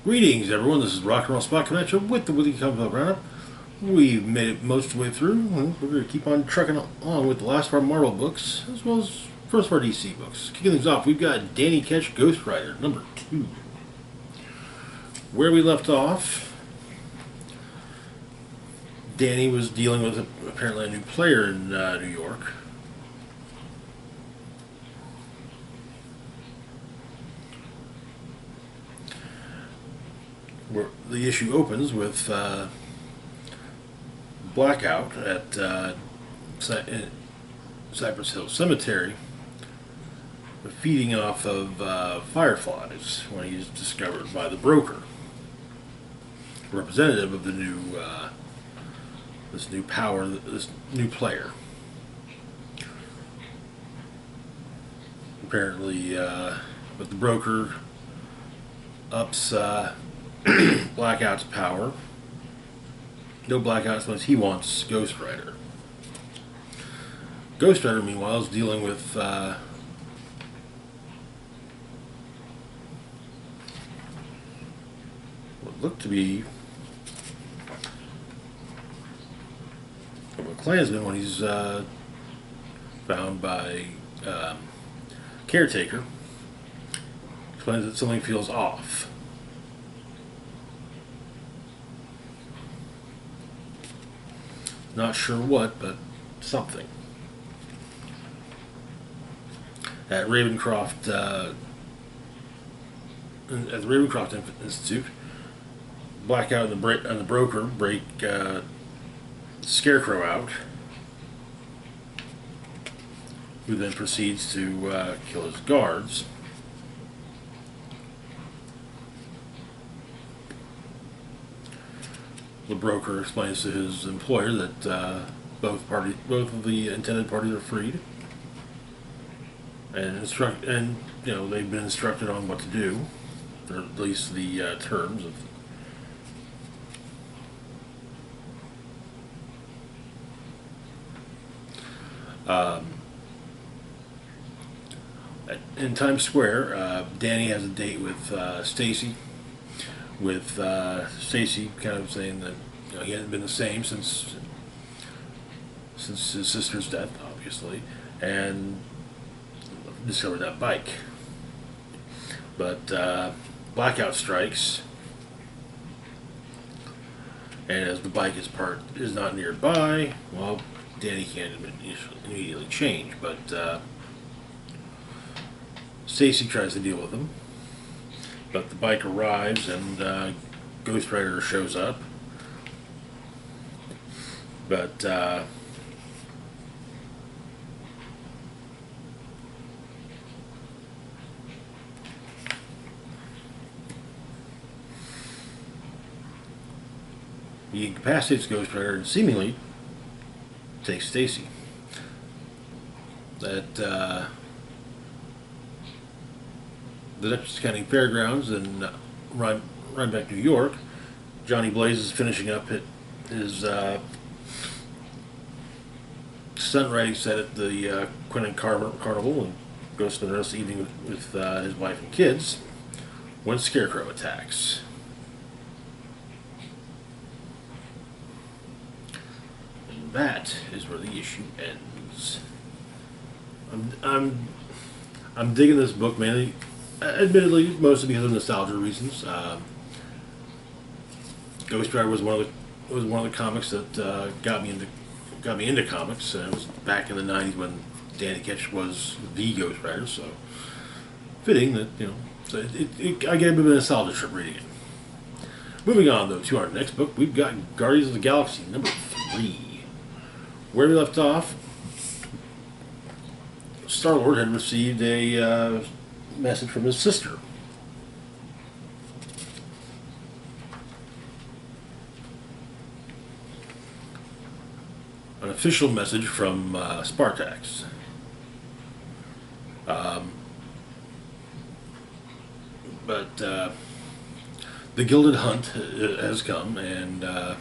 Greetings, everyone. This is Rock and Roll Spot Connection with the Weekly Comic Book Roundup. We've made it most of the way through. We're going to keep on trucking on with the last of our Marvel books, as well as first of our DC books. Kicking things off, we've got Danny Ketch, Ghost Rider, number 2. Where we left off, Danny was dealing with apparently a new player in New York. Where the issue opens with Blackout at Cypress Hill Cemetery, feeding off of fireflies when he's discovered by the broker, representative of the new this new power, this new player. Apparently, but the broker ups Blackout's power. No Blackouts unless he wants Ghost Rider. Ghost Rider, meanwhile, is dealing with what looked to be a Klansman when he's found by Caretaker. Explains that something feels off. Not sure what, but something. At Ravencroft, at the Ravencroft Institute, Blackout and the broker break Scarecrow out, who then proceeds to kill his guards. The broker explains to his employer that both of the intended parties are freed, and they've been instructed on what to do, or at least the terms of. In Times Square, Danny has a date with Stacy. With Stacy kind of saying that he hadn't been the same since his sister's death, obviously, and discovered that bike. But Blackout strikes, and as the bike is not nearby, well, Danny can't immediately change, but Stacy tries to deal with him. But the bike arrives and Ghost Rider shows up. But he incapacitates Ghost Rider and seemingly takes Stacy. That the Dutchess County Fairgrounds in Rhinebeck, New York, Johnny Blaze is finishing up his stunt riding set at the Quinlan Carnival and goes to spend the rest of the evening with his wife and kids when Scarecrow attacks. And that is where the issue ends. I'm digging this book mainly. Admittedly, mostly because of nostalgia reasons. Ghost Rider was one of the comics that got me into comics. It was back in the '90s when Danny Ketch was the Ghost Rider, so fitting that So I get a bit of a nostalgia trip reading it. Moving on though to our next book, we've got Guardians of the Galaxy number 3. Where we left off, Star-Lord had received a message from his sister. An official message from Spartax. But the Gilded Hunt has come, and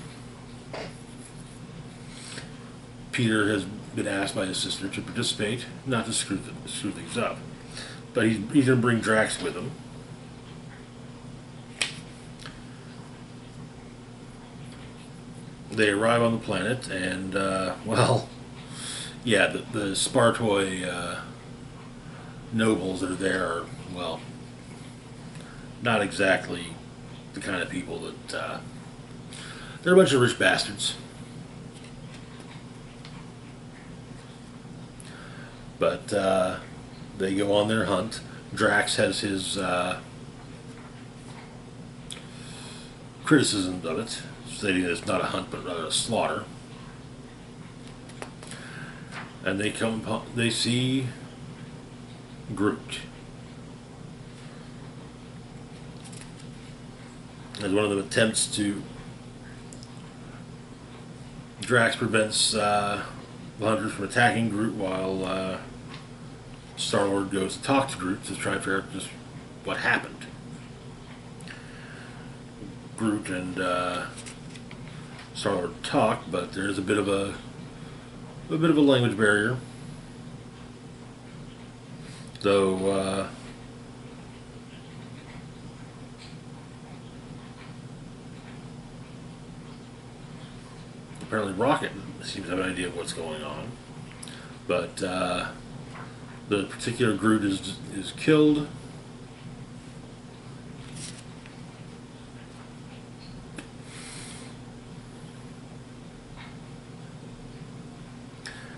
Peter has been asked by his sister to participate, not to screw things up. But he's going to bring Drax with him. they arrive on the planet, and well, yeah, the Spartoi nobles that are there are, well, not exactly the kind of people that they're a bunch of rich bastards. But they go on their hunt. Drax has his criticisms of it, stating that it's not a hunt but rather a slaughter. And they see Groot. As one of them attempts to, Drax prevents the hunters from attacking Groot while Star-Lord goes to talk to Groot to try and figure out just what happened. Groot and Star-Lord talk, but there's a bit of a language barrier. Though apparently Rocket seems to have an idea of what's going on, but the particular Groot is killed.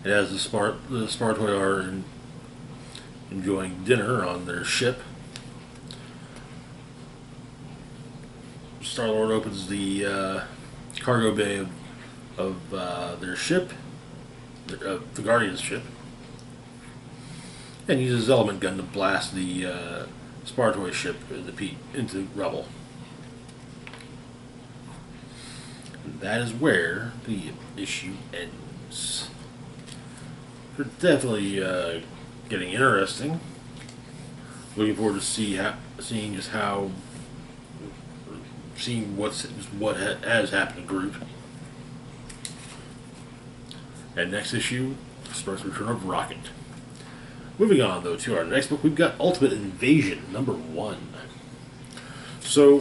And as the Spartoi are enjoying dinner on their ship, Star-Lord opens the cargo bay of their ship, the Guardian's ship, and uses his element gun to blast the Spartoi ship into rubble. And that is where the issue ends. It's definitely getting interesting. Looking forward to seeing what has happened to Groot. And next issue starts the return of Rocket. Moving on, though, to our next book, we've got Ultimate Invasion, #1. So,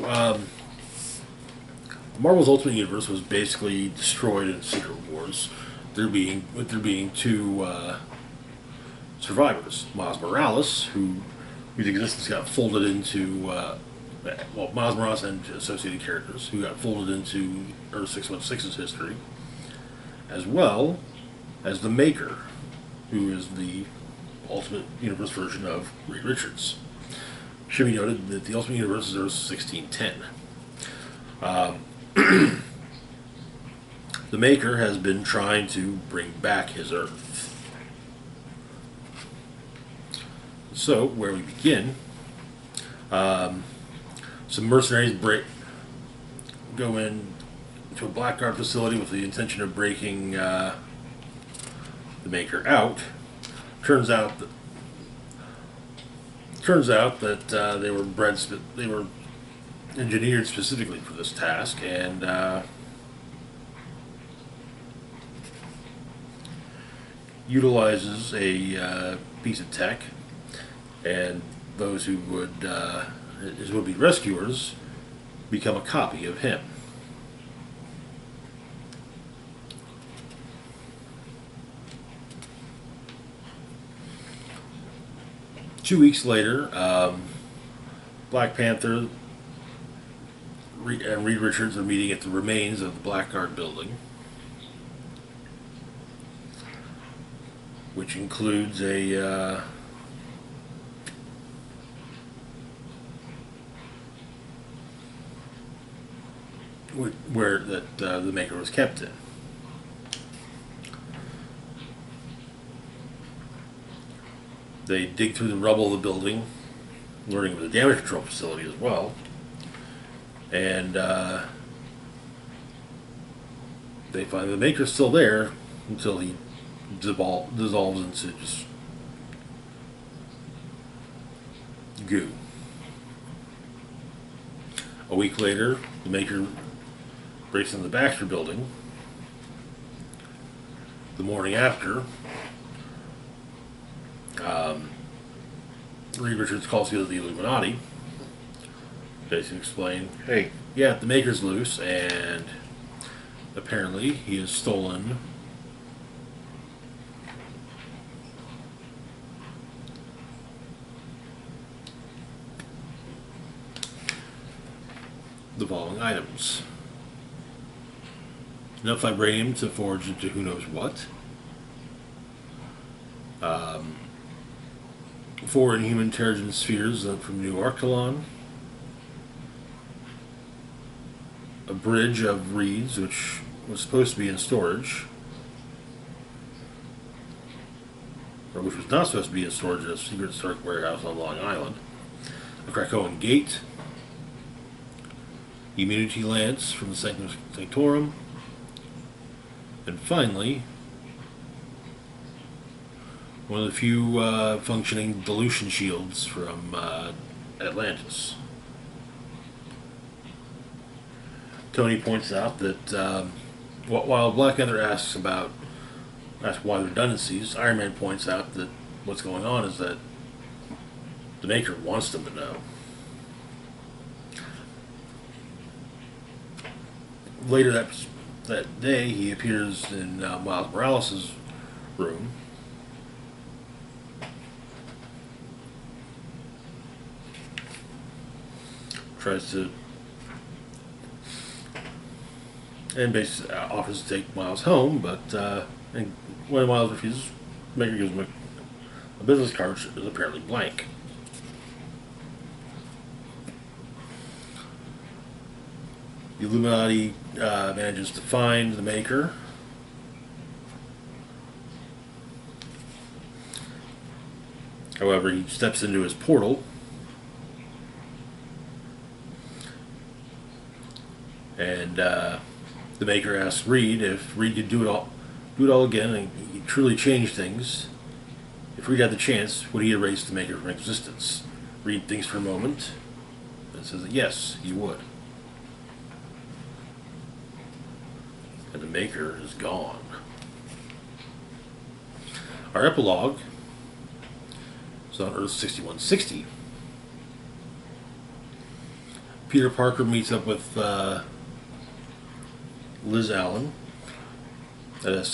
Marvel's Ultimate Universe was basically destroyed in Secret Wars. There being two survivors, Miles Morales, whose existence got folded into Miles Morales and associated characters who got folded into Earth 616's history, as well as the Maker, who is the Ultimate Universe version of Reed Richards. It should be noted that the Ultimate Universe is Earth 1610. The Maker has been trying to bring back his Earth. So, where we begin, some mercenaries go in to a Blackguard facility with the intention of breaking the Maker out. Turns out that they were engineered specifically for this task, and utilizes a piece of tech, and those who his would-be rescuers become a copy of him. Two weeks later, Black Panther and Reed Richards are meeting at the remains of the Blackguard building, which includes where the Maker was kept in. They dig through the rubble of the building, learning of the damage control facility as well, and they find the Maker's still there until he dissolves into just goo. A week later, the Maker breaks into the Baxter building. The morning after, Reed Richards calls together the Illuminati, basically explain, hey, yeah, the Maker's loose, and apparently, he has stolen the following items: enough vibranium to forge into who knows what, 4 inhuman Terrigen spheres from New Archelon, a bridge of reeds which was supposed to be in storage, or which was not supposed to be in storage at a secret Stark warehouse on Long Island, a Krakoan gate, immunity lance from the Sanctorum, and finally, one of the few functioning dilution shields from Atlantis. Tony points out that while Black Panther asks why redundancies, Iron Man points out that what's going on is that the Maker wants them to know. Later that day, he appears in Miles Morales' room. Tries to, and basically offers to take Miles home, but and when Miles refuses, Maker gives him a business card which is apparently blank. The Illuminati manages to find the Maker. However, he steps into his portal, and the Maker asks Reed if Reed could do it all again, and he truly change things. If Reed had the chance, would he erase the Maker from existence? Reed thinks for a moment and says that yes, he would. And the Maker is gone. Our epilogue is on Earth 6160. Peter Parker meets up with Liz Allen at a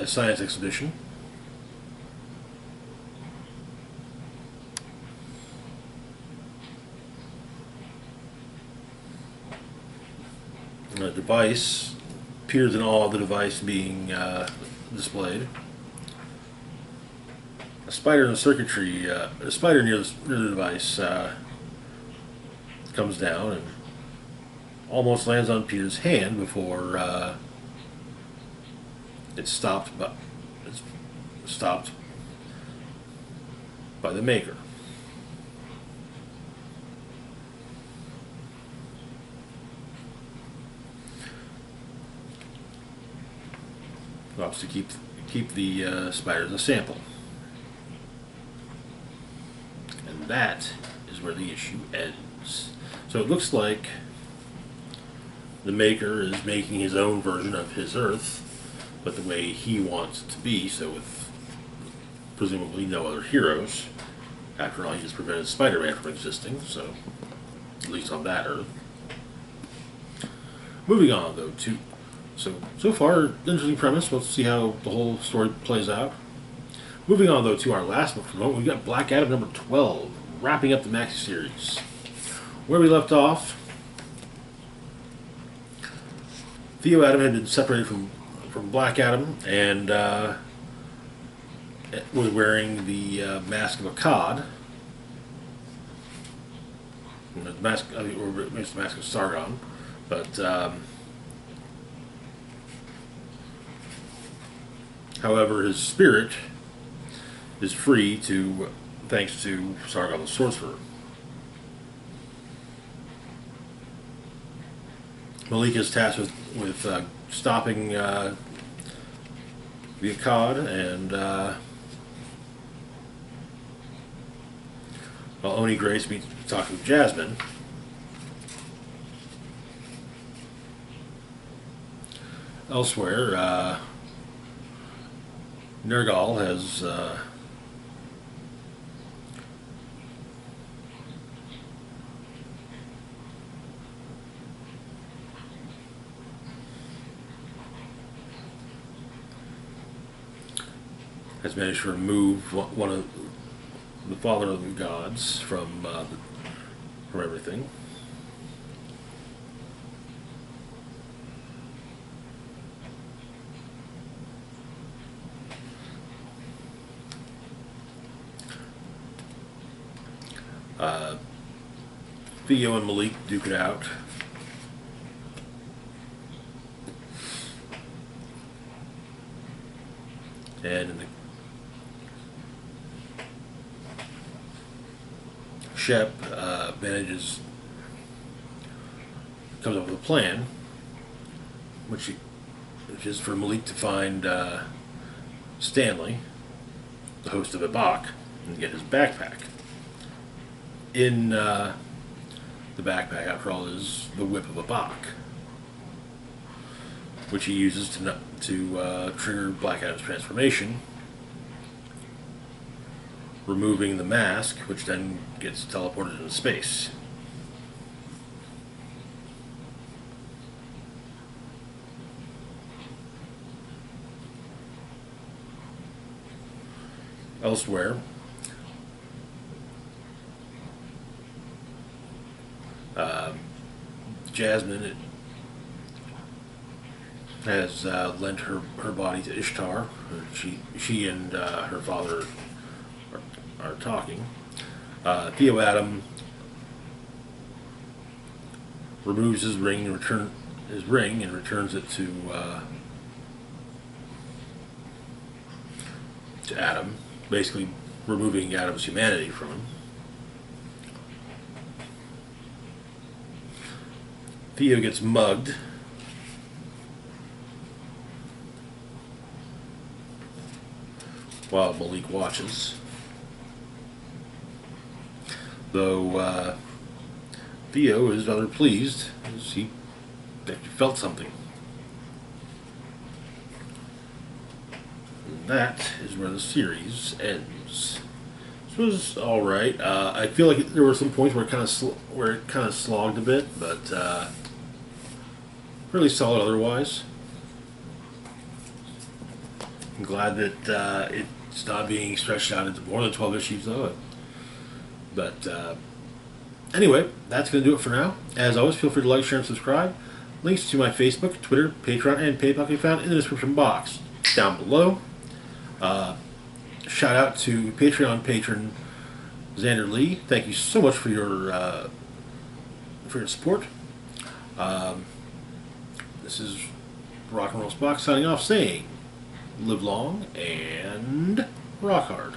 science exhibition. A device appears in awe of the device being displayed. A spider in the circuitry, a spider near the device comes down and almost lands on Peter's hand before it's stopped by the Maker. Obviously, keep the spider as a sample, and that is where the issue ends. So it looks like the Maker is making his own version of his Earth, but the way he wants it to be, so with presumably no other heroes. After all, he just prevented Spider-Man from existing, so at least on that Earth. Moving on, though, so far, interesting premise. Let's see how the whole story plays out. Moving on, though, to our last book for the moment, we've got Black Adam number 12, wrapping up the Maxi series. Where we left off, Theo Adam had been separated from Black Adam and was wearing the mask of a cod. The mask, or it's the mask of Sargon, but however, his spirit is free thanks to Sargon the Sorcerer. Malik is tasked with stopping the Akkad, and while Oni Grace meets talking with Jasmine, elsewhere, Nergal has has managed to remove one of the father of the gods from everything. Theo and Malik duke it out. And in the Shep comes up with a plan, which is for Malik to find Stanley, the host of Ibak, and get his backpack. In the backpack, after all, is the whip of Ibak, which he uses to trigger Black Adam's transformation, removing the mask, which then gets teleported into space. Elsewhere, Jasmine has lent her body to Ishtar. She and her father are talking. Theo Adam removes his ring and returns it to Adam, basically removing Adam's humanity from him. Theo gets mugged. While Malik watches. Though Theo is rather pleased as he actually felt something. And that is where the series ends. This was alright. I feel like there were some points where it kind of slogged a bit, but really solid otherwise. I'm glad that it's not being stretched out into more than 12 issues, though. But anyway, that's going to do it for now. As always, feel free to like, share, and subscribe. Links to my Facebook, Twitter, Patreon, and PayPal can be found in the description box down below. Shout out to Patreon patron Xander Lee. Thank you so much for your support. This is Rock and Roll Spock signing off, saying, live long and rock hard.